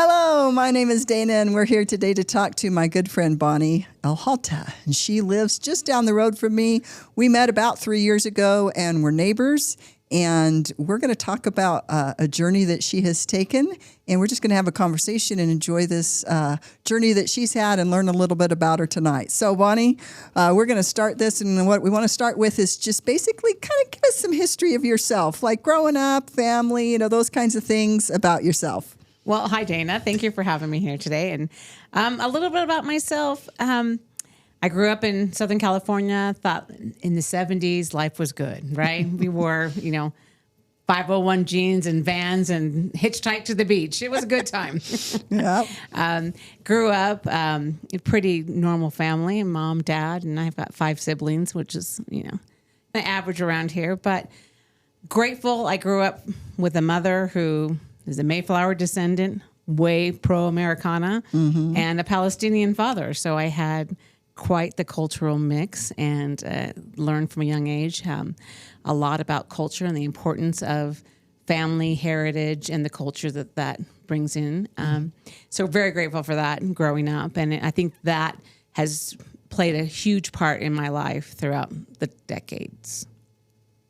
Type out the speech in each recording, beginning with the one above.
Hello, my name is Dana, and we're here today to talk to my good friend Bonnie Elhalta. And she lives just down the road from me. We met about 3 years ago, and we're neighbors. And we're going to talk about a journey that she has taken. And we're just going to have a conversation and enjoy this journey that she's had and learn a little bit about her tonight. So, Bonnie, we're going to start this. And what we want to start with is just basically kind of give us some history of yourself, like growing up, family, those kinds of things about yourself. Well, hi, Dana. Thank you for having me here today. And a little bit about myself. I grew up in Southern California, thought in the 70s life was good, right? We wore, 501 jeans and Vans and hitchhiked to the beach. It was a good time. Yeah. Grew up a pretty normal family, mom, dad, and I've got 5 siblings, which is, an average around here. But grateful I grew up with a mother who is a Mayflower descendant, way pro-Americana, and a Palestinian father. So I had quite the cultural mix and learned from a young age a lot about culture and the importance of family heritage and the culture that brings in. So very grateful for that growing up. And I think that has played a huge part in my life throughout the decades.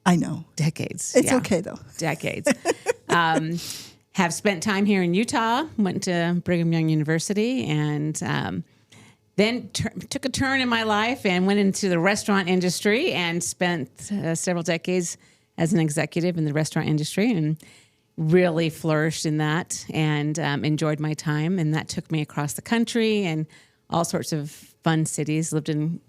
I know. Decades. It's okay, though. Decades. Have spent time here in Utah, went to Brigham Young University, and then took a turn in my life and went into the restaurant industry and spent several decades as an executive in the restaurant industry and really flourished in that and enjoyed my time. And that took me across the country and all sorts of fun cities, lived in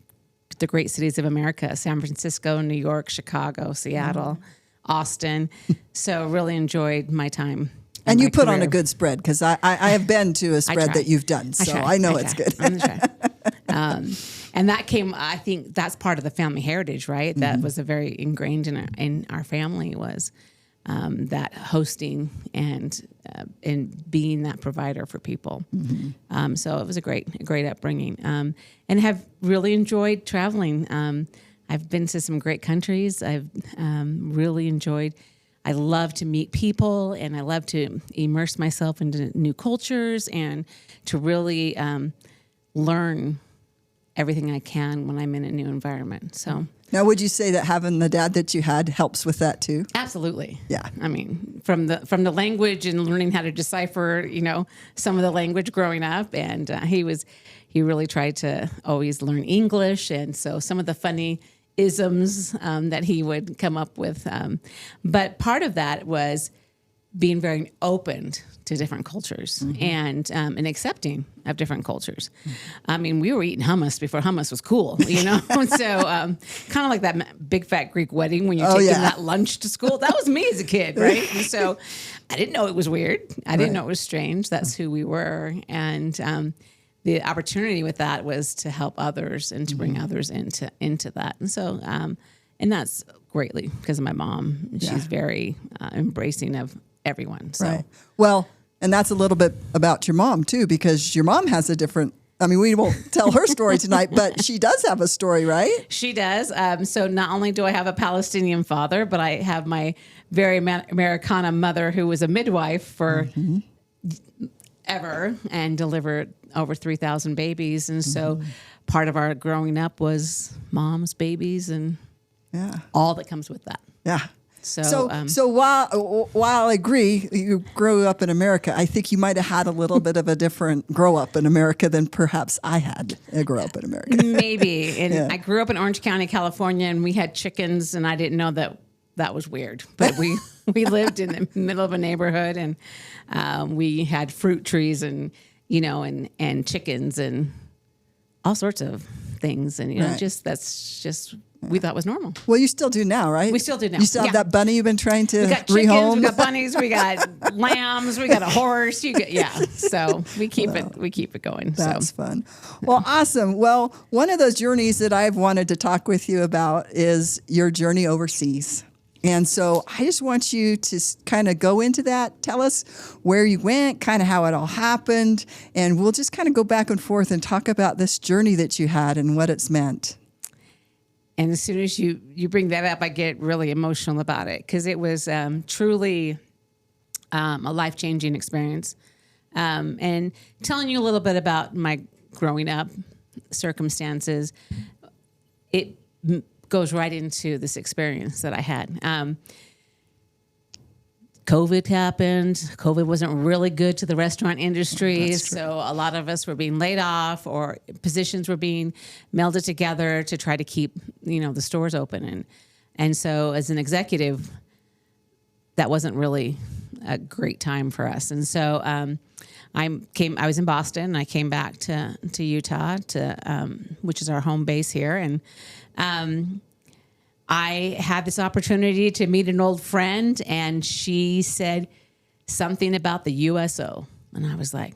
the great cities of America, San Francisco, New York, Chicago, Seattle, Austin. So really enjoyed my time. And you put on a good spread because I have been to a spread that you've done, so I know it's good. I'm gonna try. And that came, I think that's part of the family heritage, right? That was a very ingrained in our family was that hosting and being that provider for people. So it was a great upbringing, and have really enjoyed traveling. I've been to some great countries. I've really enjoyed. I love to meet people, and I love to immerse myself into new cultures and to really learn everything I can when I'm in a new environment. So now, would you say that having the dad that you had helps with that too? Absolutely. Yeah. I mean, from the language and learning how to decipher, some of the language growing up, and he really tried to always learn English, and so some of the funny isms that he would come up with. But part of that was being very open to different cultures and accepting of different cultures. I mean, we were eating hummus before hummus was cool, So kind of like that big fat Greek wedding when you're taking that lunch to school. That was me as a kid, right? And so I didn't know it was weird. I didn't know it was strange. That's who we were. And the opportunity with that was to help others and to bring others into that. And so, and that's greatly because of my mom. She's very embracing of everyone. So. Right. Well, and that's a little bit about your mom too, because your mom has a different, we won't tell her story tonight, but she does have a story, right? She does. So not only do I have a Palestinian father, but I have my very Americana mother who was a midwife for ever and delivered over 3,000 babies. And so part of our growing up was moms, babies, and all that comes with that. Yeah. So while I agree, you grew up in America, I think you might have had a little bit of a different grow up in America than perhaps I had a grow up in America. Maybe. And I grew up in Orange County, California, and we had chickens, and I didn't know that was weird. But we lived in the middle of a neighborhood, and we had fruit trees and and chickens and all sorts of things. And, that's just, we thought was normal. Well, you still do now, right? We still do now. You still have that bunny you've been trying to rehome? We got chickens, we got bunnies, we got lambs, we got a horse. So we keep it going. That's fun. Well, awesome. Well, one of those journeys that I've wanted to talk with you about is your journey overseas. And so I just want you to kind of go into that. Tell us where you went, kind of how it all happened, and we'll just kind of go back and forth and talk about this journey that you had and what it's meant. And as soon as you bring that up, I get really emotional about it because it was truly a life-changing experience. And telling you a little bit about my growing up circumstances, it goes right into this experience that I had. COVID happened. COVID wasn't really good to the restaurant industry. So a lot of us were being laid off, or positions were being melded together to try to keep, the stores open. And so as an executive, that wasn't really a great time for us. And so I was in Boston, and I came back to Utah, which is our home base here. And I had this opportunity to meet an old friend, and she said something about the USO. And I was like,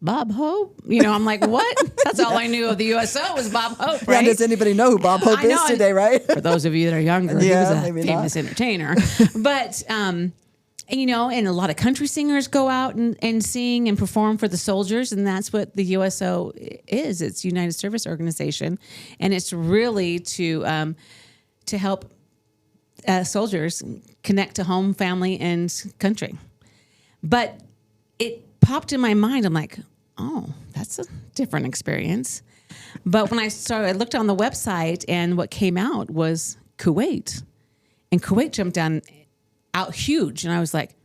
Bob Hope? I'm like, what? That's all I knew of the USO was Bob Hope, right? Yeah, does anybody know who Bob Hope is today, right? For those of you that are younger, he was a famous entertainer. But, and a lot of country singers go out and sing and perform for the soldiers, and that's what the USO is. It's United Service Organization, and it's really to help soldiers connect to home, family, and country. But it popped in my mind. I'm like, oh, that's a different experience. But when I looked on the website, and what came out was Kuwait. And Kuwait jumped out huge. And I was like,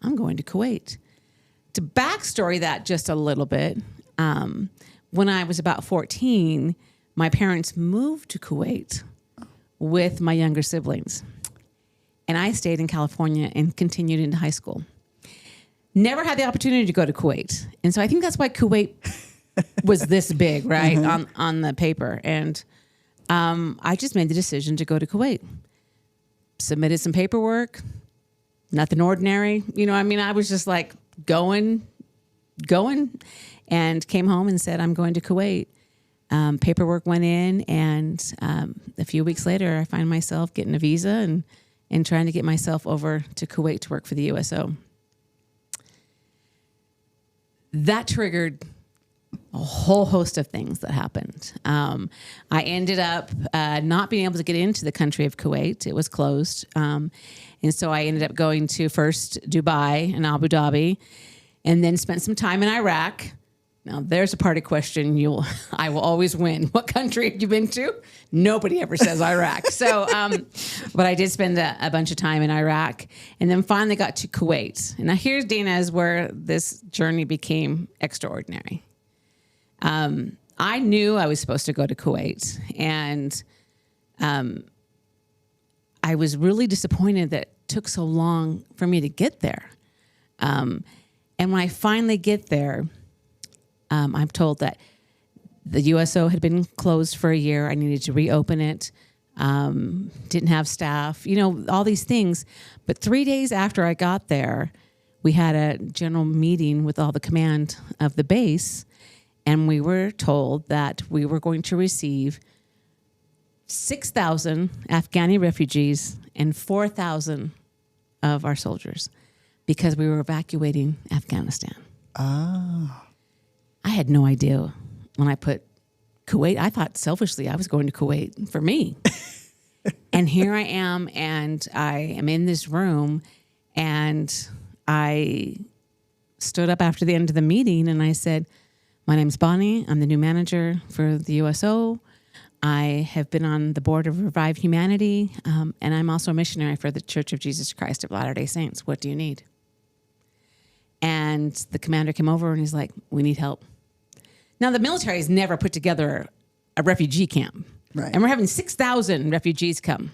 I'm going to Kuwait. To backstory that just a little bit, when I was about 14, my parents moved to Kuwait with my younger siblings. And I stayed in California and continued into high school. Never had the opportunity to go to Kuwait. And so I think that's why Kuwait was this big, right, on the paper. And I just made the decision to go to Kuwait. Submitted some paperwork, nothing ordinary. I was just like going, and came home and said, I'm going to Kuwait. Paperwork went in, and a few weeks later, I find myself getting a visa and trying to get myself over to Kuwait to work for the USO. That triggered a whole host of things that happened. I ended up not being able to get into the country of Kuwait. It was closed. And so I ended up going to first Dubai and Abu Dhabi, and then spent some time in Iraq. Now, there's a party question I will always win. What country have you been to? Nobody ever says Iraq. So, but I did spend a bunch of time in Iraq, and then finally got to Kuwait. And now here's, Dana, is where this journey became extraordinary. I knew I was supposed to go to Kuwait, and I was really disappointed that it took so long for me to get there. And when I finally get there, I'm told that the USO had been closed for a year. I needed to reopen it. Didn't have staff, all these things. But 3 days after I got there, we had a general meeting with all the command of the base, and we were told that we were going to receive 6,000 Afghani refugees and 4,000 of our soldiers because we were evacuating Afghanistan. Ah. I had no idea when I put Kuwait. I thought selfishly I was going to Kuwait for me. And here I am, and I am in this room, and I stood up after the end of the meeting, and I said, my name's Bonnie. I'm the new manager for the USO. I have been on the board of Revive Humanity, and I'm also a missionary for the Church of Jesus Christ of Latter-day Saints. What do you need? And the commander came over, and he's like, we need help. Now, the military has never put together a refugee camp. Right. And we're having 6,000 refugees come.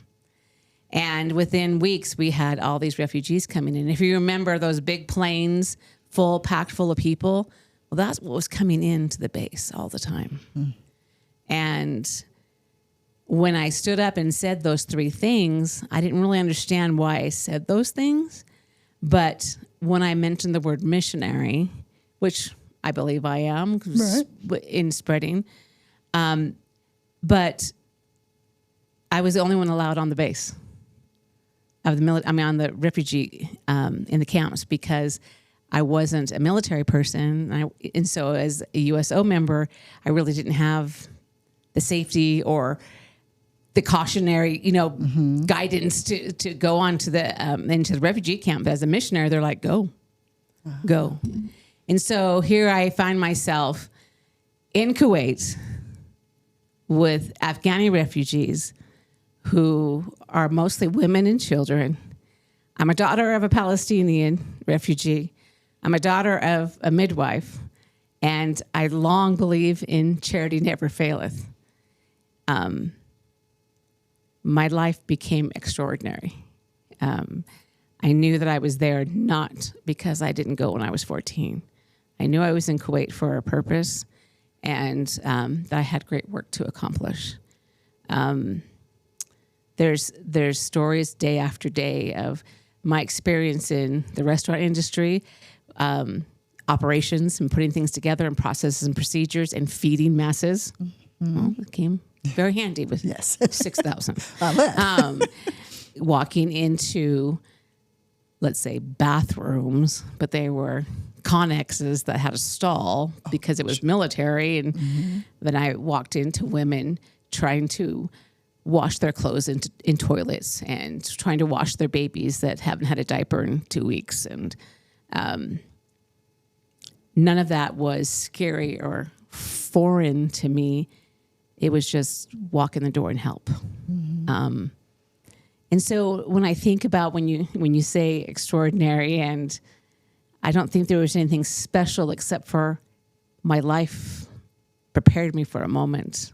And within weeks, we had all these refugees coming in. If you remember those big planes packed full of people, well, that's what was coming into the base all the time. And when I stood up and said those three things, I didn't really understand why I said those things. But when I mentioned the word missionary, which I believe I am in spreading, but I was the only one allowed on the base of the on the refugee in the camps, because I wasn't a military person, and so as a USO member, I really didn't have the safety or the cautionary, guidance to go on to the into the refugee camp. As a missionary, they're like, go. And so here I find myself in Kuwait with Afghani refugees who are mostly women and children. I'm a daughter of a Palestinian refugee. I'm a daughter of a midwife, and I long believe in charity never faileth. My life became extraordinary. I knew that I was there not because I didn't go when I was 14. I knew I was in Kuwait for a purpose, and that I had great work to accomplish. There's stories day after day of my experience in the restaurant industry, operations and putting things together and processes and procedures and feeding masses. Well, it came very handy with 6,000. Walking into, let's say, bathrooms, but they were connexes that had a stall because it was military. And then I walked into women trying to wash their clothes in toilets and trying to wash their babies that haven't had a diaper in 2 weeks. And none of that was scary or foreign to me. It was just walk in the door and help. And so when I think about when you say extraordinary, and I don't think there was anything special except for my life prepared me for a moment.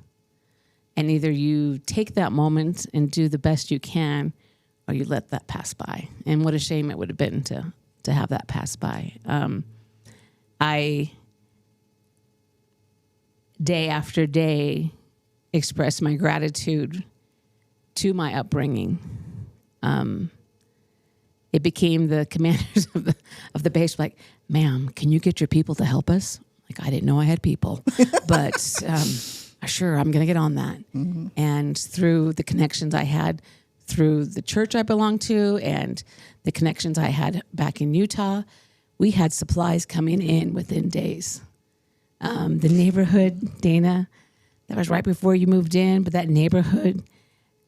And either you take that moment and do the best you can, or you let that pass by. And what a shame it would have been to have that pass by. I, day after day, expressed my gratitude to my upbringing. It became the commanders of the base, like, ma'am, can you get your people to help us? Like, I didn't know I had people, but sure, I'm going to get on that. And through the connections I had through the church I belonged to and the connections I had back in Utah, we had supplies coming in within days. The neighborhood, Dana, that was right before you moved in, but that neighborhood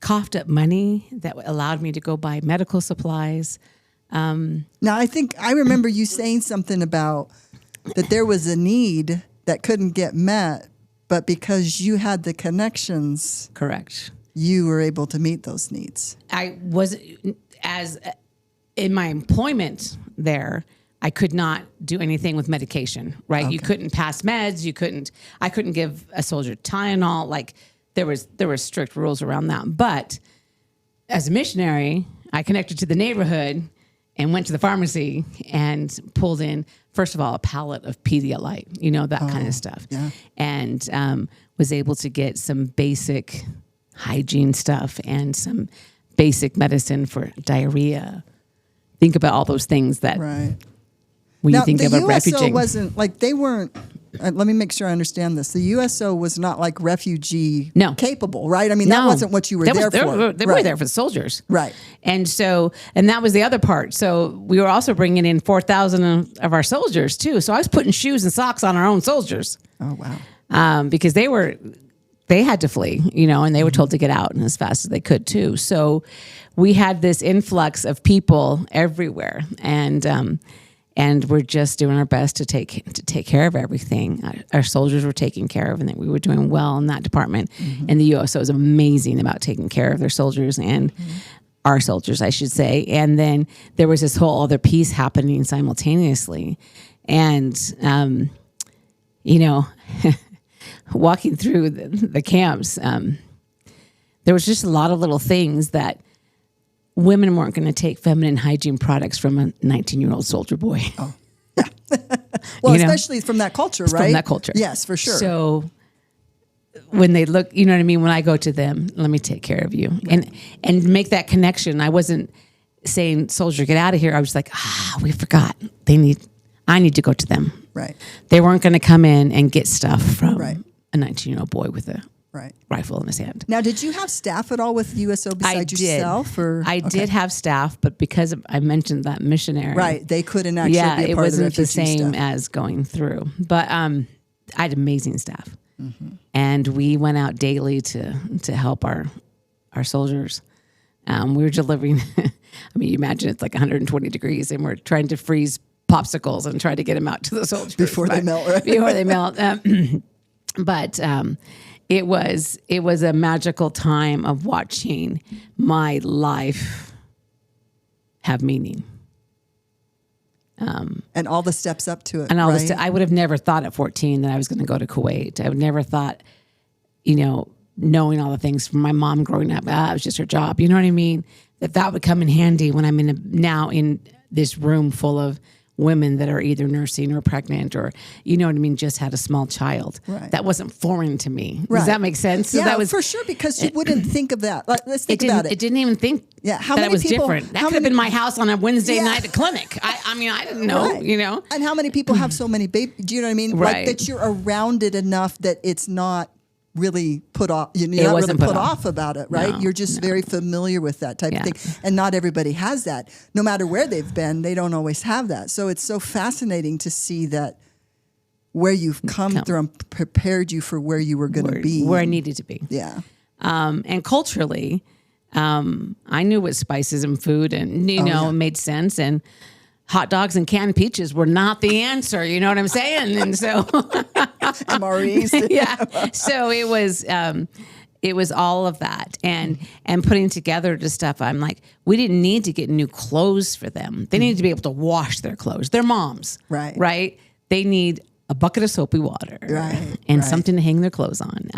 coughed up money that allowed me to go buy medical supplies. Now, I think I remember you saying something about that there was a need that couldn't get met, but because you had the connections, Correct. You were able to meet those needs. I was, as in my employment there, I could not do anything with medication, right? Okay. You couldn't pass meds. I couldn't give a soldier Tylenol. Like there were strict rules around that. But as a missionary, I connected to the neighborhood and went to the pharmacy and pulled in, first of all, a pallet of Pedialyte, that kind of stuff. Yeah. And was able to get some basic hygiene stuff and some basic medicine for diarrhea. Think about all those things that when you think of a refugee. The USO wasn't like they weren't. Let me make sure I understand this. The USO was not like refugee capable, right? I mean, that wasn't what you were there for. They were there for the soldiers. Right. And that was the other part. So we were also bringing in 4,000 of our soldiers too. So I was putting shoes and socks on our own soldiers. Oh, wow. Because they had to flee, and they were told to get out and as fast as they could too. So we had this influx of people everywhere, and we're just doing our best to take care of everything. Our soldiers were taken care of, and we were doing well in that department. And the USO is amazing about taking care of their soldiers and our soldiers, I should say. And then there was this whole other piece happening simultaneously, and walking through the camps, there was just a lot of little things that women weren't going to take feminine hygiene products from a 19-year-old soldier boy. Oh, yeah. Well, especially from that culture, right? From that culture. Yes, for sure. So when they look, you know what I mean? When I go to them, let me take care of you. Right. And make that connection. I wasn't saying, soldier, get out of here. I was like, we forgot. I need to go to them. Right. They weren't going to come in and get stuff from a 19-year-old boy with a rifle in his hand. Now, did you have staff at all with USO besides yourself? I did have staff, but because I mentioned that missionary. Right. They couldn't actually be a part of the refugee it wasn't the same stuff. as going through. But I had amazing staff. And we went out daily to help our soldiers. We were delivering, you imagine it's like 120 degrees, and we're trying to freeze popsicles and try to get them out to the soldiers Before they melt, right? Before they melt. But it was a magical time of watching my life have meaning. And all the steps up to it. And all right? I would have never thought at 14 that I was going to go to Kuwait. I would never thought, knowing all the things from my mom growing up, it was just her job. You know what I mean? That would come in handy when I'm now in this room full of women that are either nursing or pregnant or, you know what I mean, just had a small child. Right. That wasn't foreign to me. Right. Does that make sense? So yeah, that was for sure, because you wouldn't think of that. Like, let's think about it. It didn't even think how that many it was people, different. That could have been my house on a Wednesday night at clinic. I mean, I didn't know, Right. And how many people have so many babies? Do you know what I mean? Right. Like that you're around it enough that it's not really put off. You're not really wasn't put put off about it, right? No, You're just very familiar with that type of thing. And not everybody has that. No matter where they've been, they don't always have that. So it's so fascinating to see that where you've come through and prepared you for where you were going to be. Where I needed to be. Yeah. And culturally, I knew what spices and food and, it made sense. And hot dogs and canned peaches were not the answer. You know what I'm saying? And so MREs. yeah. So it was all of that and putting together the stuff. I'm like, we didn't need to get new clothes for them. They needed to be able to wash their clothes. They're moms. Right. They need a bucket of soapy water and something to hang their clothes on.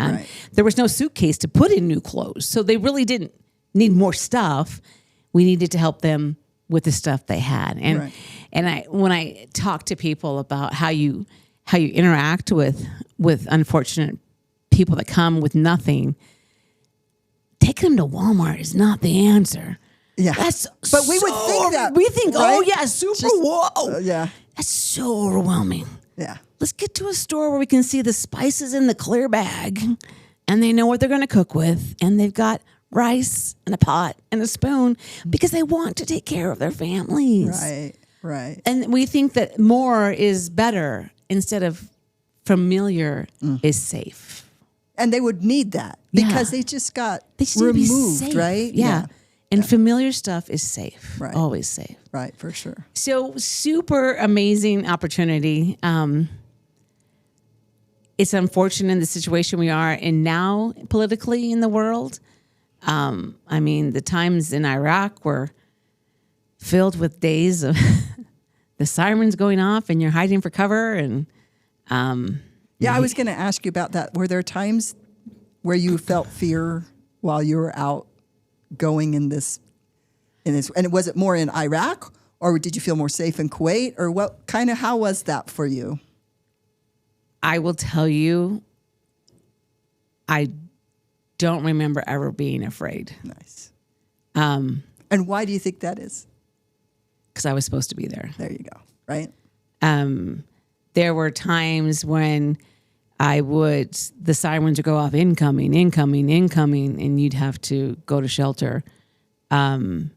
There was no suitcase to put in new clothes. So they really didn't need more stuff. We needed to help them with the stuff they had. And when I talk to people about how you interact with unfortunate people that come with nothing, taking them to Walmart is not the answer. Yeah. But we would think that. We think, right? oh yeah, whoa. Yeah. That's so overwhelming. Yeah. Let's get to a store where we can see the spices in the clear bag and they know what they're going to cook with and they've got rice and a pot and a spoon because they want to take care of their families. Right. And we think that more is better instead of familiar is safe. And they would need that because they just got need removed, right? Yeah. And familiar stuff is safe. Right. Always safe. Right, for sure. So super amazing opportunity. It's unfortunate in the situation we are in now politically in the world. I mean, the times in Iraq were filled with days of the sirens going off and you're hiding for cover. And I was going to ask you about that. Were there times where you felt fear while you were out going in this? And was it more in Iraq, or did you feel more safe in Kuwait, or how was that for you? I will tell you, I don't remember ever being afraid. Nice. And why do you think that is? Because I was supposed to be there. There you go. Right. There were times when the sirens would go off, incoming, and you'd have to go to shelter. And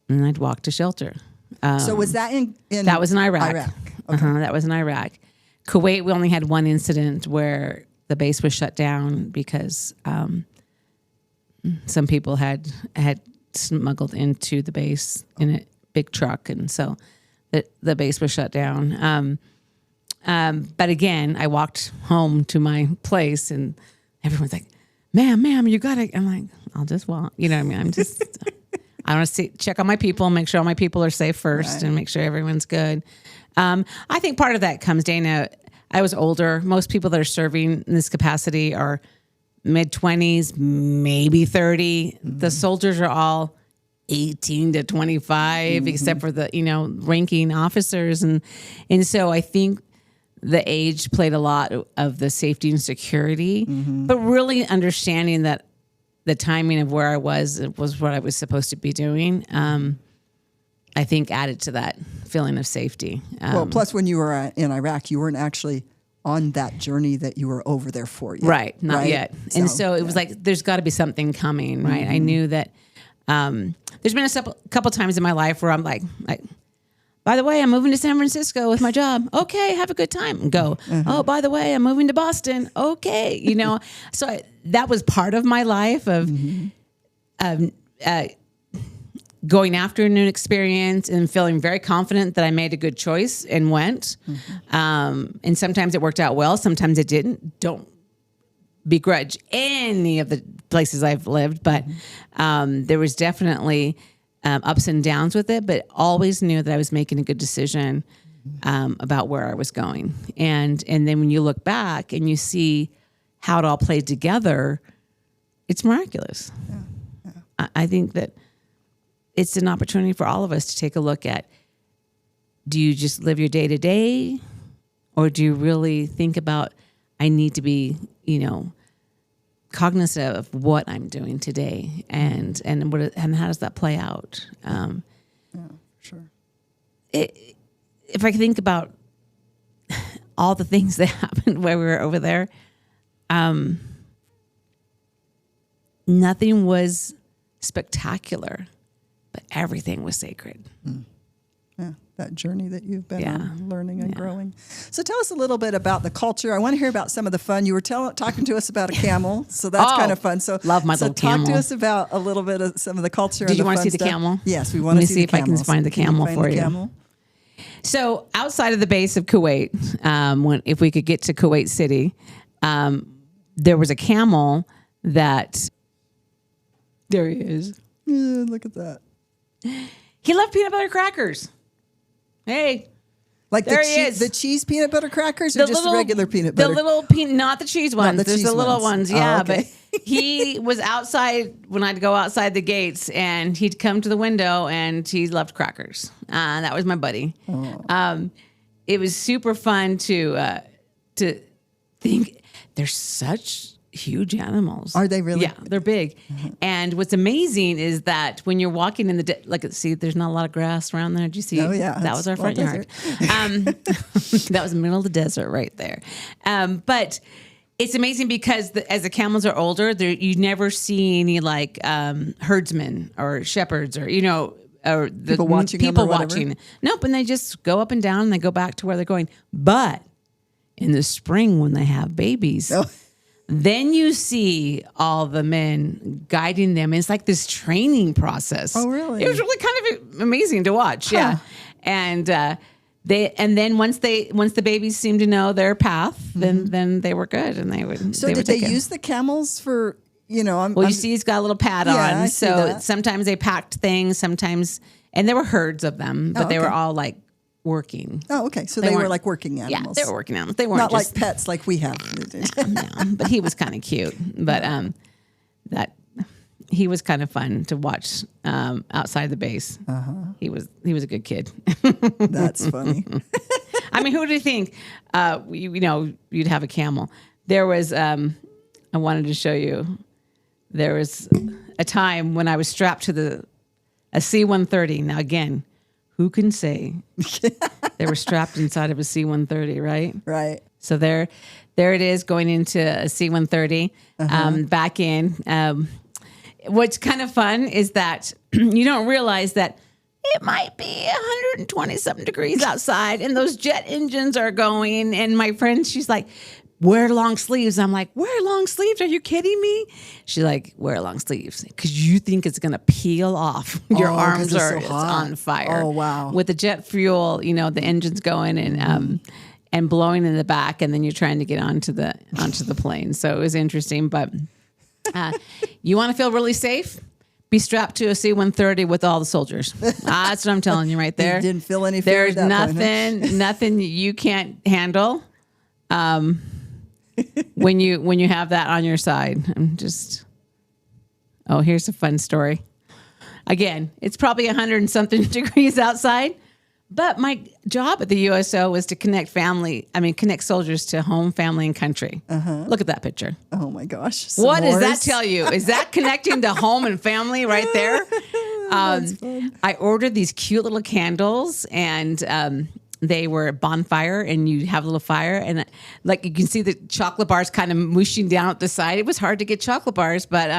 I'd walk to shelter. So was that in that was in Iraq. Okay. That was in Iraq. Kuwait, we only had one incident where the base was shut down because some people had smuggled into the base in a big truck, and so the base was shut down. But again, I walked home to my place, and everyone's like, "Ma'am, you gotta." I'm like, "I'll just walk." You know what I mean? I'm just. I want to check on my people, make sure all my people are safe first, and make sure everyone's good. I think part of that comes, Dana, I was older. Most people that are serving in this capacity are mid-20s, maybe 30. Mm-hmm. The soldiers are all 18 to 25, except for the, ranking officers. And so I think the age played a lot of the safety and security, but really understanding that the timing of where I was what I was supposed to be doing. I think added to that feeling of safety. Plus when you were in Iraq, you weren't actually on that journey that you were over there for yet. Right, not yet. And so it was like, there's got to be something coming, right? I knew that there's been a couple times in my life where I'm like, by the way, I'm moving to San Francisco with my job. Okay, have a good time. Go. Oh, by the way, I'm moving to Boston. Okay, So that was part of my life of going after a new experience and feeling very confident that I made a good choice and went. And sometimes it worked out well. Sometimes it didn't. Don't begrudge any of the places I've lived, but there was definitely ups and downs with it, but always knew that I was making a good decision about where I was going. And then when you look back and you see how it all played together, it's miraculous. I think that it's an opportunity for all of us to take a look at, do you just live your day to day, or do you really think about, I need to be, cognizant of what I'm doing today, and how does that play out? Sure. If I think about all the things that happened while we were over there, nothing was spectacular, but everything was sacred. Yeah, that journey that you've been on, learning and growing. So tell us a little bit about the culture. I want to hear about some of the fun. You were talking to us about a camel, so that's kind of fun. So love my little camel. Talk to us about a little bit of some of the culture. Do and you the want fun to see the stuff. camel? Yes, we want to see if I can find the camel for you. So outside of the base of Kuwait, if we could get to Kuwait City, there was a camel that. There he is. Yeah, look at that. He loved peanut butter crackers. Hey, like the cheese peanut butter crackers, or just the regular peanut butter? The little not the cheese ones. There's the little ones. Yeah, okay. But he was outside when I'd go outside the gates, and he'd come to the window, and he loved crackers. That was my buddy. Oh. It was super fun to think they're such huge animals. Are they really? Yeah, they're big. And what's amazing is that when you're walking in see, there's not a lot of grass around there. Did you see? Oh, yeah. That was our front yard. That was the middle of the desert right there. But it's amazing because as the camels are older, you never see any herdsmen or shepherds or, or the people watching. Nope. And they just go up and down and they go back to where they're going. But in the spring when they have babies, then you see all the men guiding them. It's like this training process. Oh, really? It was really kind of amazing to watch. Yeah. And then once the babies seemed to know their path, then they were good, and they would. So did they use the camels for? You see, he's got a little pad on. I see that. Sometimes they packed things. Sometimes, and there were herds of them, but they were all working. Oh, okay. So they were like working animals. Yeah, they were working animals. They weren't not like pets like we have. No, but he was kind of cute. But he was kind of fun to watch outside the base. He was a good kid. That's funny. I mean, who do you think? You'd have a camel. There was. I wanted to show you. There was a time when I was strapped to a C-130. Now again, who can say they were strapped inside of a C-130, right? Right. So there it is, going into a C-130 back in. What's kind of fun is that you don't realize that it might be 120-something degrees outside, and those jet engines are going. And my friend, she's like, wear long sleeves. I'm like, wear long sleeves? Are you kidding me? She's like, wear long sleeves because you think it's going to peel off. Your arms are it's on fire. Oh, wow. With the jet fuel, the engine's going and blowing in the back, and then you're trying to get onto the plane. So it was interesting. But you want to feel really safe? Be strapped to a C-130 with all the soldiers. That's what I'm telling you right there. You didn't feel any fear. There's nothing you can't handle. When you have that on your side. Here's a fun story. Again, it's probably 100-something degrees outside, but my job at the USO was to connect soldiers to home, family, and country. Look at that picture. Oh my gosh. What does that tell you? Is that connecting to home and family right there? I ordered these cute little candles, and they were bonfire, and you have a little fire, and you can see the chocolate bars kind of mushing down at the side. It was hard to get chocolate bars, but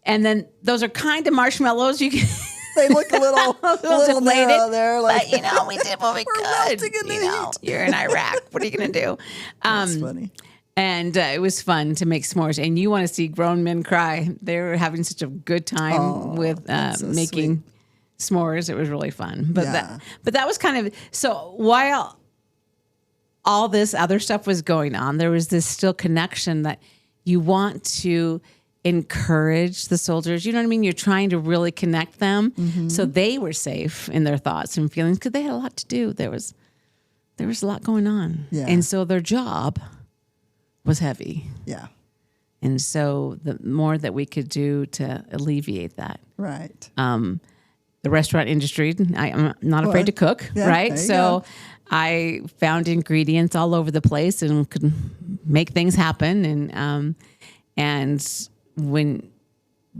and then those are kind of marshmallows. You can they look a little narrow there. But we did what we could. You're in Iraq. What are you going to do? That's funny. And it was fun to make s'mores. And you want to see grown men cry. They were having such a good time with that's so making s'mores. It was really fun. But Yeah. that was kind of, so while all this other stuff was going on, there was this still connection that you want to encourage the soldiers. You know what I mean? You're trying to really connect them so they were safe in their thoughts and feelings because they had a lot to do. There was a lot going on. Yeah. And so their job was heavy. Yeah. And so the more that we could do to alleviate that. Right. The restaurant industry, I'm not afraid to cook, yeah, right? there you So go. I found ingredients all over the place and could make things happen. And when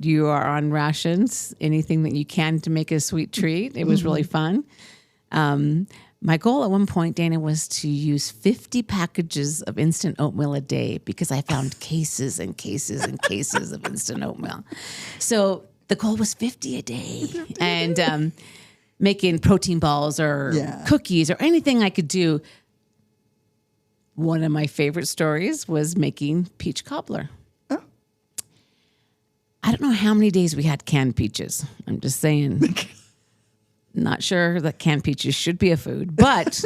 you are on rations, anything that you can to make a sweet treat, it was really fun. My goal at one point, Dana, was to use 50 packages of instant oatmeal a day because I found cases and cases and cases of instant oatmeal. So the goal was 50 a day. And making protein balls or cookies or anything I could do. One of my favorite stories was making peach cobbler. Oh. I don't know how many days we had canned peaches. I'm just saying. Not sure that canned peaches should be a food, but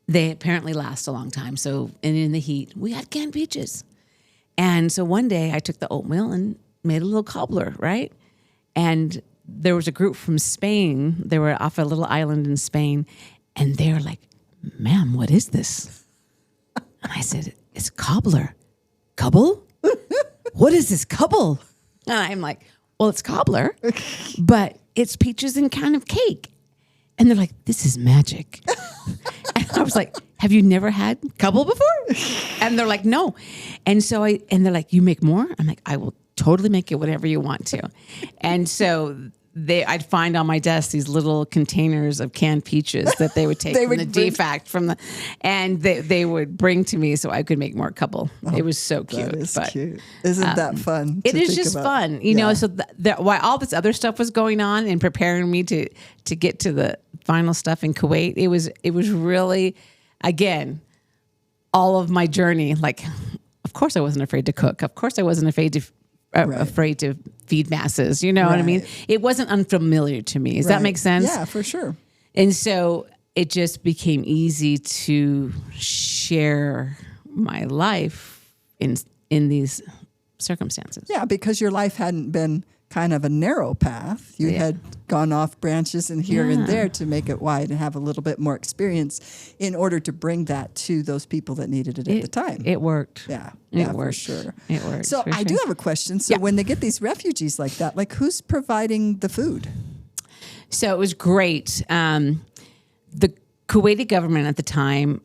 they apparently last a long time. So, and in the heat, we had canned peaches. And so one day I took the oatmeal and made a little cobbler, right? And there was a group from Spain. They were off a little island in Spain. And they were like, "Ma'am, what is this?" And I said, "It's cobbler." "Cobble? What is this cobble?" And I'm like, "Well, it's cobbler, but it's peaches and kind of cake." And they're like, "This is magic." And I was like, "Have you never had cobble before?" And they're like, "No." And so and they're like, "You make more?" I'm like, "I will totally make it whatever you want to." And so I'd find on my desk these little containers of canned peaches that they would take from the defact and they would bring to me so I could make more cobble. It was so cute. That is cute. Isn't that fun? It is just fun, you know. So while all this other stuff was going on and preparing me to get to the final stuff in Kuwait, it was really, again, all of my journey. Like, of course, I wasn't afraid to cook. Of course, I wasn't afraid to feed masses. You know what I mean? It wasn't unfamiliar to me. Does that make sense? Yeah, for sure. And so it just became easy to share my life in these circumstances. Yeah, because your life hadn't been kind of a narrow path. You had gone off branches and here and there to make it wide and have a little bit more experience in order to bring that to those people that needed it at the time. It worked. Yeah, It worked. for sure. It worked. So for I do sure. have a question. So when they get these refugees like that, like who's providing the food? So it was great. The Kuwaiti government at the time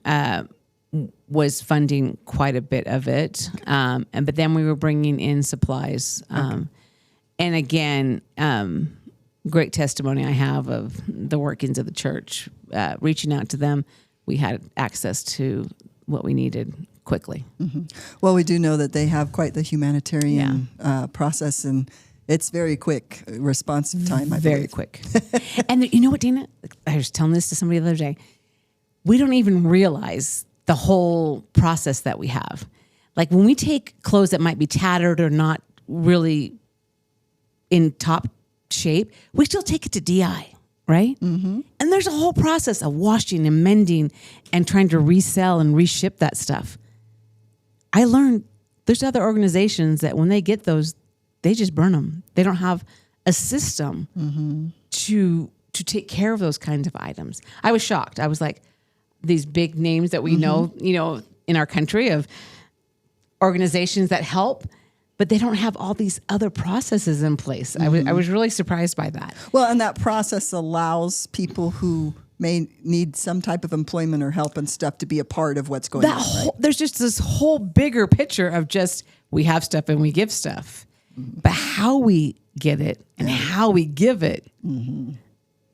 was funding quite a bit of it, but then we were bringing in supplies. And again, great testimony I have of the workings of the church. Reaching out to them, we had access to what we needed quickly. Mm-hmm. Well, we do know that they have quite the humanitarian process, and it's very quick responsive time. I Very believe. quick. And you know what, Dana? I was telling this to somebody the other day. We don't even realize the whole process that we have. Like when we take clothes that might be tattered or not really in top shape, we still take it to DI, right? Mm-hmm. And there's a whole process of washing and mending and trying to resell and reship that stuff. I learned there's other organizations that when they get those, they just burn them. They don't have a system to take care of those kinds of items. I was shocked. I was like, these big names that we know, in our country of organizations that help, but they don't have all these other processes in place. I was really surprised by that. Well, and that process allows people who may need some type of employment or help and stuff to be a part of what's going on. There's just this whole bigger picture of just we have stuff and we give stuff. But how we get it and how we give it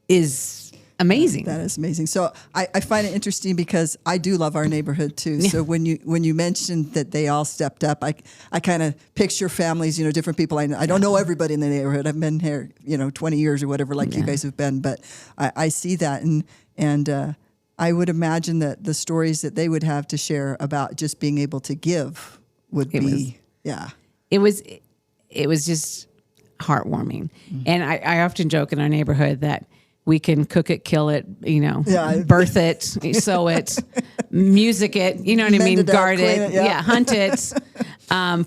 is amazing. That is amazing. So I find it interesting because I do love our neighborhood too. Yeah. So when you mentioned that they all stepped up, I kind of picture families, different people. I don't know everybody in the neighborhood. I've been here, 20 years or whatever, like you guys have been, but I see that and I would imagine that the stories that they would have to share about just being able to give would be, yeah. It was just heartwarming. Mm-hmm. And I often joke in our neighborhood that we can cook it, kill it, birth it, sew it, music it, you know what I mean? Guard it, hunt it,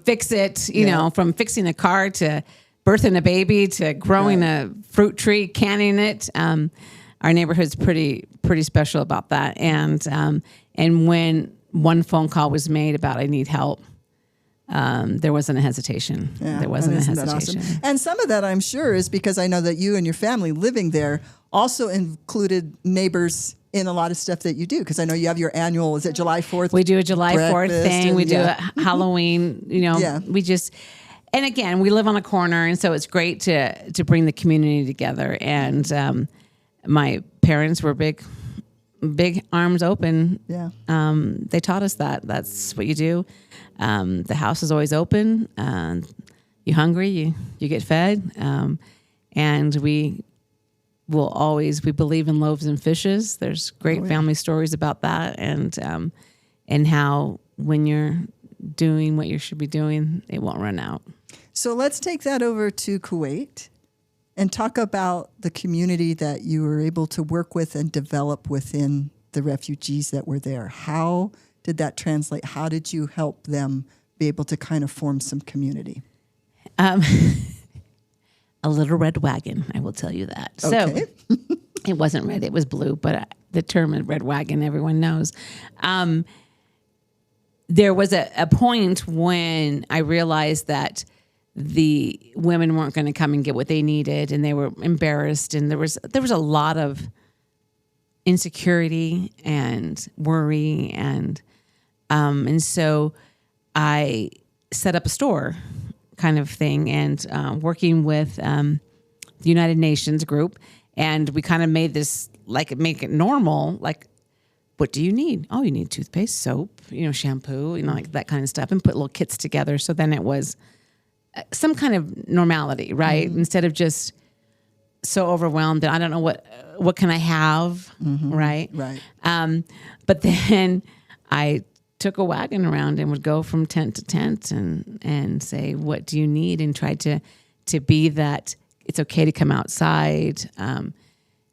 fix it, you know, from fixing a car to birthing a baby to growing a fruit tree, canning it. Our neighborhood's pretty special about that. And when one phone call was made about I need help, there wasn't a hesitation. Yeah, there wasn't a hesitation. Awesome? And some of that, I'm sure, is because I know that you and your family living there also included neighbors in a lot of stuff that you do. Because I know you have your annual, is it July 4th? We do a July 4th thing. We do a Halloween, we just... And again, we live on a corner, and so it's great to bring the community together. And my parents were big arms open. Yeah. They taught us that. That's what you do. The house is always open. You hungry, you get fed. And we believe in loaves and fishes. There's great family stories about that, and how when you're doing what you should be doing, it won't run out. So let's take that over to Kuwait and talk about the community that you were able to work with and develop within the refugees that were there. How did that translate? How did you help them be able to kind of form some community? A little red wagon, I will tell you that. Okay. So it wasn't red, it was blue, but the term red wagon, everyone knows. There was a point when I realized that the women weren't going to come and get what they needed, and they were embarrassed, and there was a lot of insecurity and worry, and so I set up a store kind of thing, and working with the United Nations group, and we kind of made this make it normal, like, what do you need? Oh, you need toothpaste, soap, shampoo, like that kind of stuff, and put little kits together. So then it was some kind of normality, right? Mm-hmm. Instead of just so overwhelmed that I don't know what can I have, right? Right. But then I took a wagon around and would go from tent to tent and say, what do you need? And try to be that it's okay to come outside.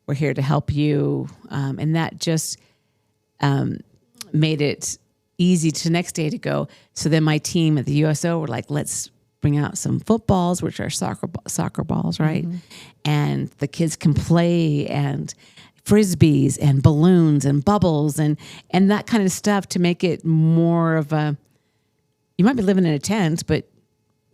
We're here to help you. And that just made it easy to the next day to go. So then my team at the USO were like, let's bring out some footballs, which are soccer balls, right? Mm-hmm. And the kids can play, and frisbees and balloons and bubbles and that kind of stuff to make it more of a, you might be living in a tent, but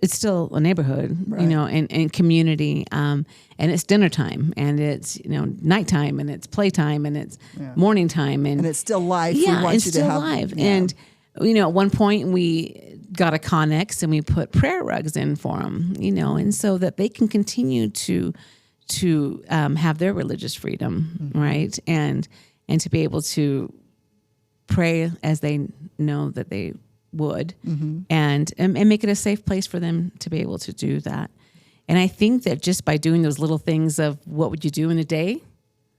it's still a neighborhood, right. And community. And it's dinner time, and it's, nighttime, and it's playtime, and it's morning time. And it's still live. Yeah, it's still live. Yeah. And, at one point we got a Connex and we put prayer rugs in for them, and so that they can continue to have their religious freedom, right? And to be able to pray as they know that they would, and make it a safe place for them to be able to do that. And I think that just by doing those little things of what would you do in a day?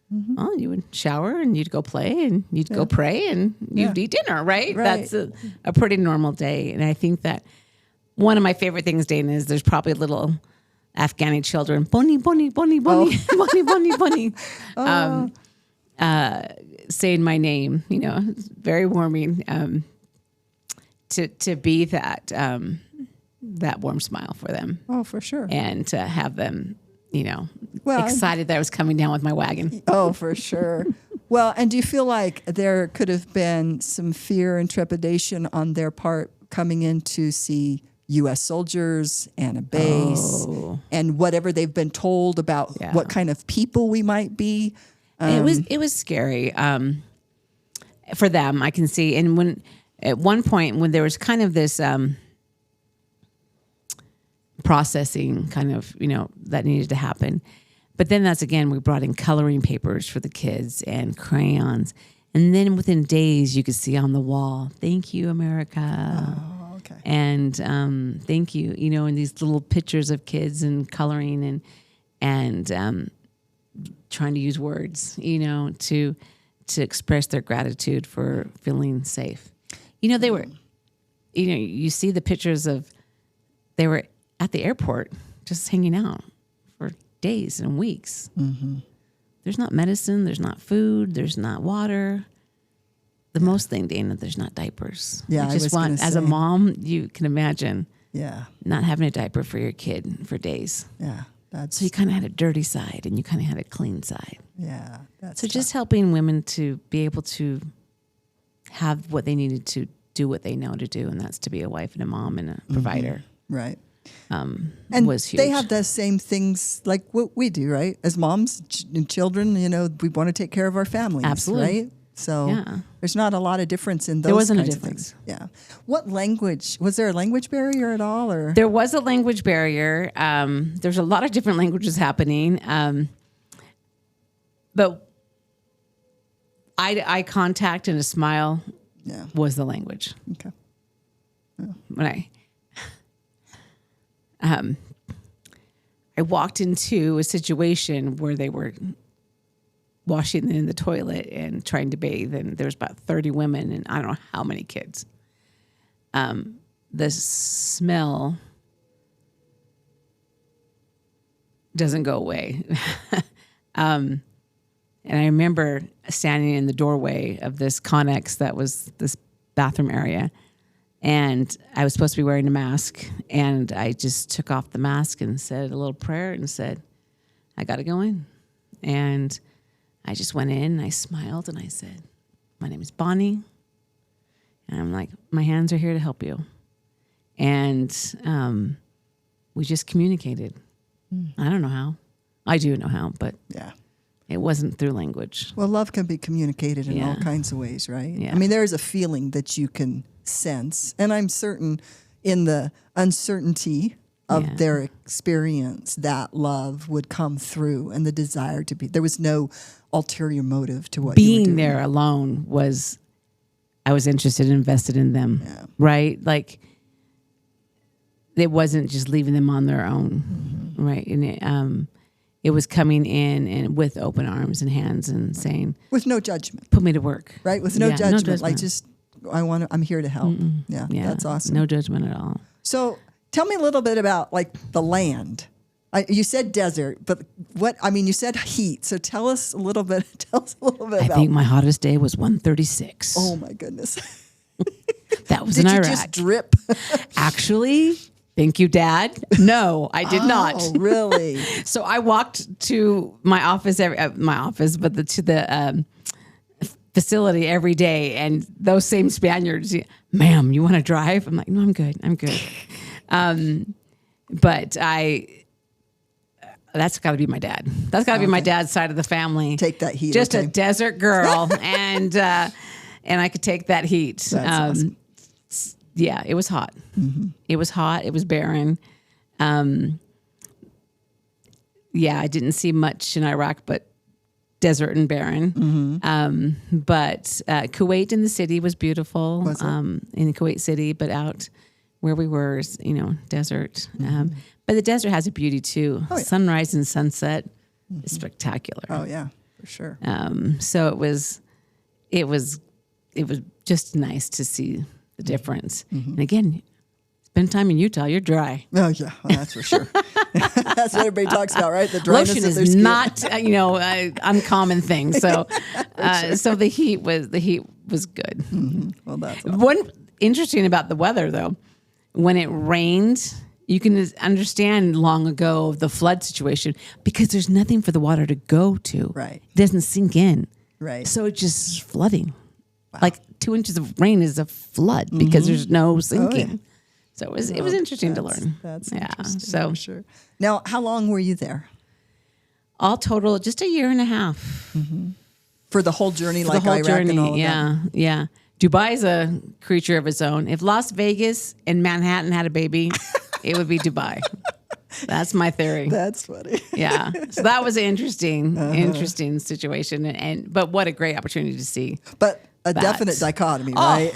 Well, you would shower and you'd go play and you'd go pray and you'd eat dinner, right? That's a pretty normal day. And I think that one of my favorite things, Dana, is there's probably little Afghani children, bunny, bunny, bunny, bunny, bunny, bunny, bunny, saying my name, very warming, to be that warm smile for them. Oh, for sure. And to have them, excited that I was coming down with my wagon. Oh, for sure. Well, and do you feel like there could have been some fear and trepidation on their part coming in to see U.S. soldiers and a base and whatever they've been told about what kind of people we might be? It was scary for them, I can see. And when at one point when there was kind of this processing kind of, that needed to happen. But then we brought in coloring papers for the kids and crayons. And then within days, you could see on the wall, "Thank you, America." Oh, okay. And thank you, and these little pictures of kids and coloring and trying to use words, to express their gratitude for feeling safe. They were, you see the pictures of, they were at the airport just hanging out for days and weeks. Mm-hmm. There's not medicine, there's not food, there's not water. The most thing, Dana, there's not diapers. Yeah, you just want, as a mom, you can imagine not having a diaper for your kid for days. Yeah. So you kind of had a dirty side and you kind of had a clean side. Yeah. That's so just helping women to be able to have what they needed to do what they know to do, and that's to be a wife and a mom and a provider. Right. And was huge. They have the same things like what we do, right? As moms and children, we want to take care of our families. Absolutely. Right? So there's not a lot of difference in those There wasn't kinds a difference. of things. Yeah. What language? Was there a language barrier at all? Or There was a language barrier. There's a lot of different languages happening. But eye contact and a smile was the language. Okay. Yeah. When I walked into a situation where they were washing in the toilet and trying to bathe, and there was about 30 women and I don't know how many kids. The smell doesn't go away. And I remember standing in the doorway of this Connex that was this bathroom area, and I was supposed to be wearing a mask, and I just took off the mask and said a little prayer and said, I got to go in. And I just went in and I smiled and I said, my name is Bonnie. And I'm like, my hands are here to help you. And we just communicated. I don't know how. I do know how, but it wasn't through language. Well, love can be communicated in all kinds of ways, right? Yeah. I mean, there is a feeling that you can sense. And I'm certain in the uncertainty of their experience, that love would come through and the desire to be. There was no ulterior motive to what you were doing. Being there alone was, I was interested and invested in them, right? Like, it wasn't just leaving them on their own, right? And it was coming in and with open arms and hands and saying, with no judgment, put me to work, right? With no judgment, like just I'm here to help. Yeah, that's awesome. No judgment at all. So tell me a little bit about like the land. You said desert, but you said heat. So tell us a little bit. About. I think my hottest day was 136. Oh my goodness. That was in Iraq. Did you just drip? Actually, thank you, Dad. No, I did not. Oh, really? So I walked to my office, to the facility every day, and those same Spaniards, ma'am, you want to drive? I'm like, no, I'm good. But that's got to be my dad. That's got to be my dad's side of the family. Take that heat. Just a desert girl, and I could take that heat. That's awesome. Yeah, it was hot. Mm-hmm. It was hot. It was barren. I didn't see much in Iraq, but desert and barren. Mm-hmm. But Kuwait in the city was beautiful. Was it? In Kuwait City, but out where we were, desert. Mm-hmm. But the desert has a beauty too. Oh, yeah. Sunrise and sunset is spectacular. Oh yeah, for sure. So it was just nice to see the difference. Mm-hmm. And again, spend time in Utah, you're dry. Oh yeah, well, that's for sure. That's what everybody talks about, right? The dryness lotion of their is skin. not uncommon thing. So sure. So the heat was good. Mm-hmm. Well, that's awesome. One interesting about the weather though, when it rained, you can understand long ago the flood situation because there's nothing for the water to go to. Right. It doesn't sink in. Right. So it's just flooding. Wow. Like 2 inches of rain is a flood because there's no sinking. Oh, yeah. So it was interesting to learn. That's interesting. So for sure. Now, how long were you there? All total, just a year and a half. Mm-hmm. For the whole journey, like Iraq and all of that? Yeah. Dubai is a creature of its own. If Las Vegas and Manhattan had a baby, it would be Dubai. That's my theory. That's funny. Yeah. So that was an interesting situation. But what a great opportunity to see. But a definite dichotomy, right?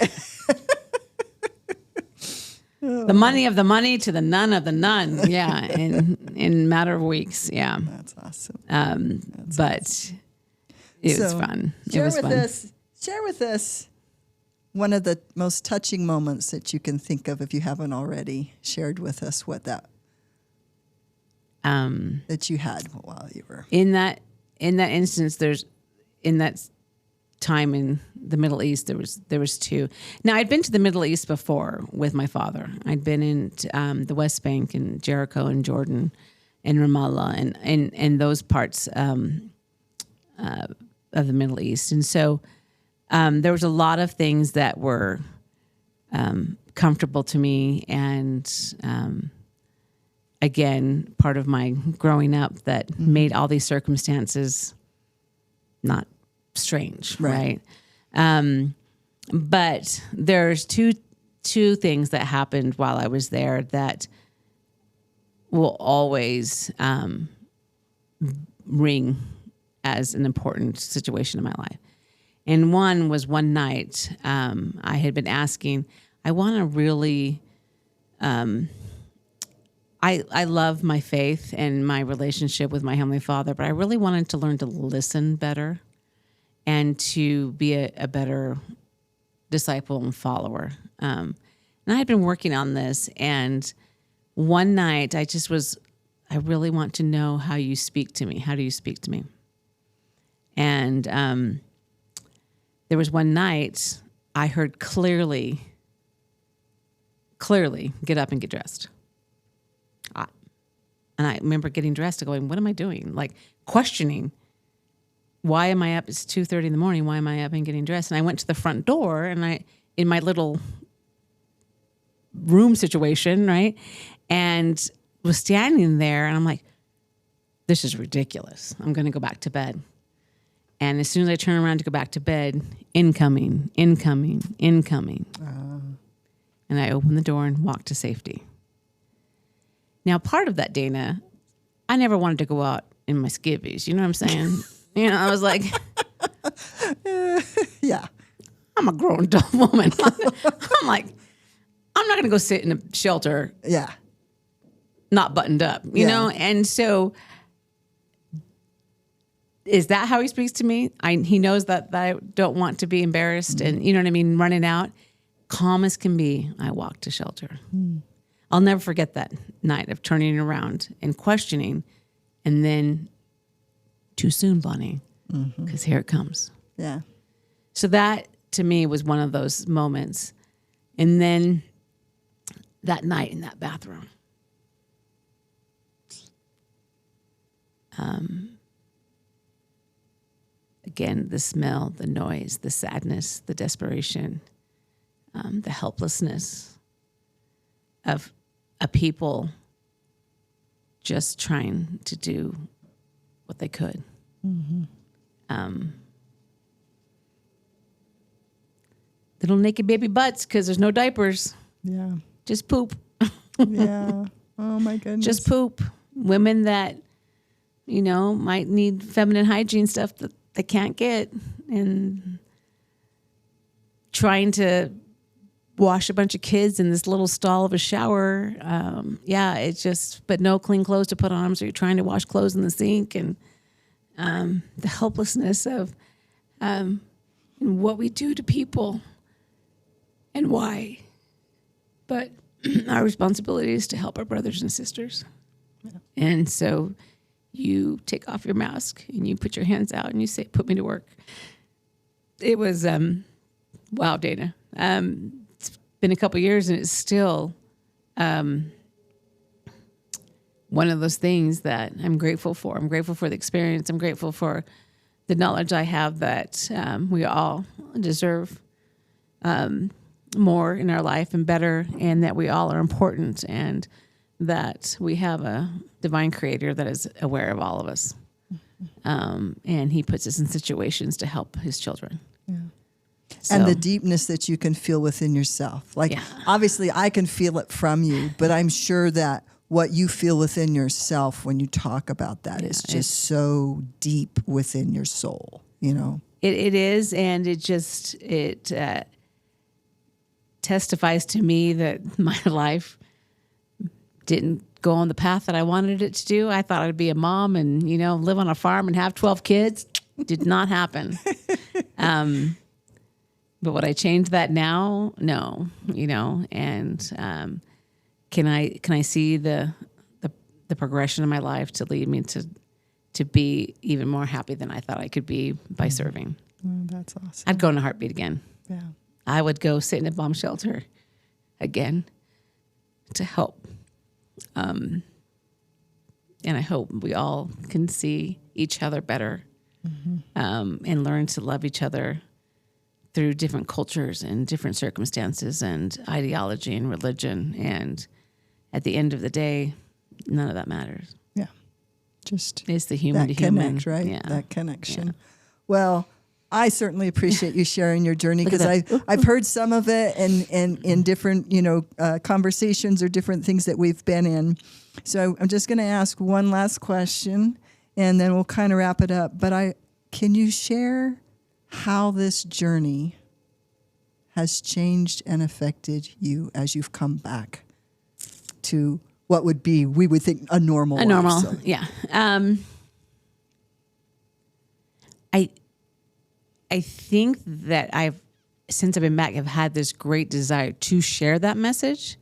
The money of the money to the none of the none. Yeah. In a matter of weeks. Yeah. That's awesome. But It was fun. Share with us one of the most touching moments that you can think of, if you haven't already shared with us what that you had while you were in that instance. In that time in the Middle East, there was two. Now, I'd been to the Middle East before with my father. I'd been in the West Bank and Jericho and Jordan and Ramallah and those parts of the Middle East. And so there was a lot of things that were comfortable to me, and again, part of my growing up that made all these circumstances not strange, right? But there's two things that happened while I was there that will always ring as an important situation in my life. And one was one night I had been asking, I want to really, I love my faith and my relationship with my Heavenly Father, but I really wanted to learn to listen better and to be a better disciple and follower. And I had been working on this, and one night I really want to know how you speak to me. How do you speak to me? And there was one night I heard clearly, get up and get dressed. And I remember getting dressed and going, what am I doing? Like questioning, why am I up? It's 2:30 in the morning. Why am I up and getting dressed? And I went to the front door, and in my little room situation, right? And was standing there, and I'm like, this is ridiculous. I'm going to go back to bed. And as soon as I turn around to go back to bed, incoming. And I opened the door and walked to safety. Now, part of that, Dana, I never wanted to go out in my skivvies. You know what I'm saying? I was like, yeah, I'm a grown adult woman. I'm like, I'm not going to go sit in a shelter. Yeah. Not buttoned up, you know? And so is that how he speaks to me? He knows that I don't want to be embarrassed and, you know what I mean, running out. Calm as can be, I walked to shelter. I'll never forget that night of turning around and questioning, and then too soon, Bonnie, because here it comes. Yeah. So that, to me, was one of those moments. And then that night in that bathroom, again, the smell, the noise, the sadness, the desperation, the helplessness of a people just trying to do what they could. Little naked baby butts because there's no diapers. Yeah. Just poop. Yeah. Oh, my goodness. Just poop. Women that, might need feminine hygiene stuff that they can't get, and trying to wash a bunch of kids in this little stall of a shower. It's just, but no clean clothes to put on them. So you're trying to wash clothes in the sink, and the helplessness of what we do to people and why. But our responsibility is to help our brothers and sisters. Yeah. And so you take off your mask and you put your hands out and you say, put me to work. It was, wow, Dana. It's been a couple of years, and it's still one of those things that I'm grateful for. I'm grateful for the experience. I'm grateful for the knowledge I have that we all deserve more in our life and better, and that we all are important, and that we have a divine creator that is aware of all of us. And he puts us in situations to help his children. Yeah. So, and the deepness that you can feel within yourself. Like, obviously I can feel it from you, but I'm sure that what you feel within yourself when you talk about that is just so deep within your soul, It is, and it testifies to me that my life didn't go on the path that I wanted it to do. I thought I'd be a mom and, live on a farm and have 12 kids. Did not happen. But would I change that now? No, and can I see the progression of my life to lead me to be even more happy than I thought I could be by serving? That's awesome. I'd go in a heartbeat again. Yeah. I would go sit in a bomb shelter again to help. And I hope we all can see each other better, and learn to love each other through different cultures and different circumstances and ideology and religion. And at the end of the day, none of that matters. Yeah. Just It's the human to that human. connect, right? Yeah. That connection. Yeah. Well, I certainly appreciate you sharing your journey, Look at because I've heard some of it and in different conversations or different things that we've been in. So I'm just going to ask one last question, and then we'll kind of wrap it up. But can you share how this journey has changed and affected you as you've come back to what would be, we would think, a normal life? So. Yeah. I think that since I've been back, I've had this great desire to share that message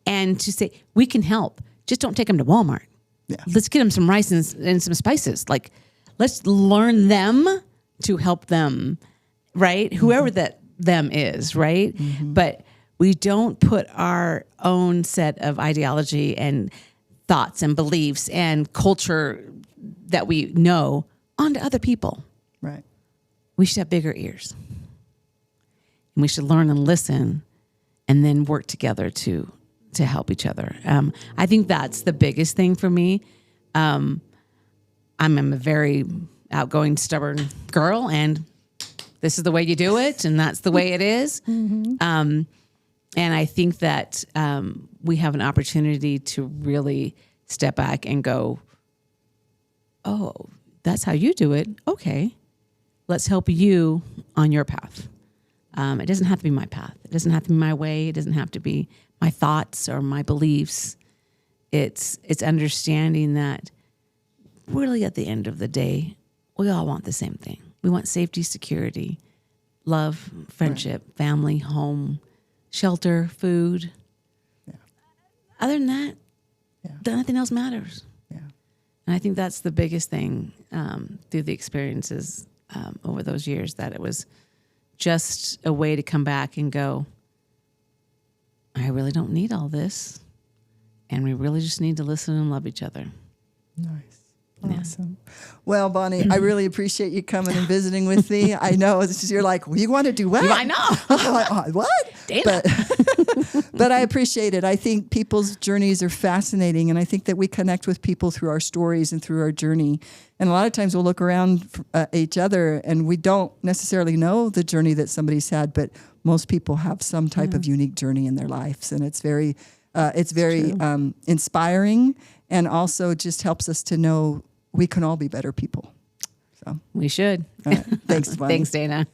and to say, we can help. Just don't take them to Walmart. Yeah. Let's get them some rice and some spices. Like, let's learn them to help them, right? Whoever that them is, right? But we don't put our own set of ideology and thoughts and beliefs and culture that we know onto other people. Right. We should have bigger ears. And we should learn and listen and then work together to help each other. I think that's the biggest thing for me. I'm a very outgoing, stubborn girl, and this is the way you do it, and that's the way it is. And I think that we have an opportunity to really step back and go, oh, that's how you do it. Okay. Let's help you on your path. It doesn't have to be my path. It doesn't have to be my way. It doesn't have to be my thoughts or my beliefs. It's understanding that really at the end of the day, we all want the same thing. We want safety, security, love, friendship, family, home, shelter, food. Yeah. Other than that, nothing else matters. Yeah. And I think that's the biggest thing through the experiences over those years, that it was just a way to come back and go, I really don't need all this. And we really just need to listen and love each other. Nice. Awesome. Well, Bonnie, I really appreciate you coming and visiting with me. I know you're like, well, you want to do what? I know. I'm like, oh, what? Dana. But I appreciate it. I think people's journeys are fascinating, and I think that we connect with people through our stories and through our journey. And a lot of times we'll look around each other, and we don't necessarily know the journey that somebody's had, but most people have some type of unique journey in their lives, and it's very inspiring, and also just helps us to know we can all be better people. So We should. thanks, Bonnie. Thanks, Dana.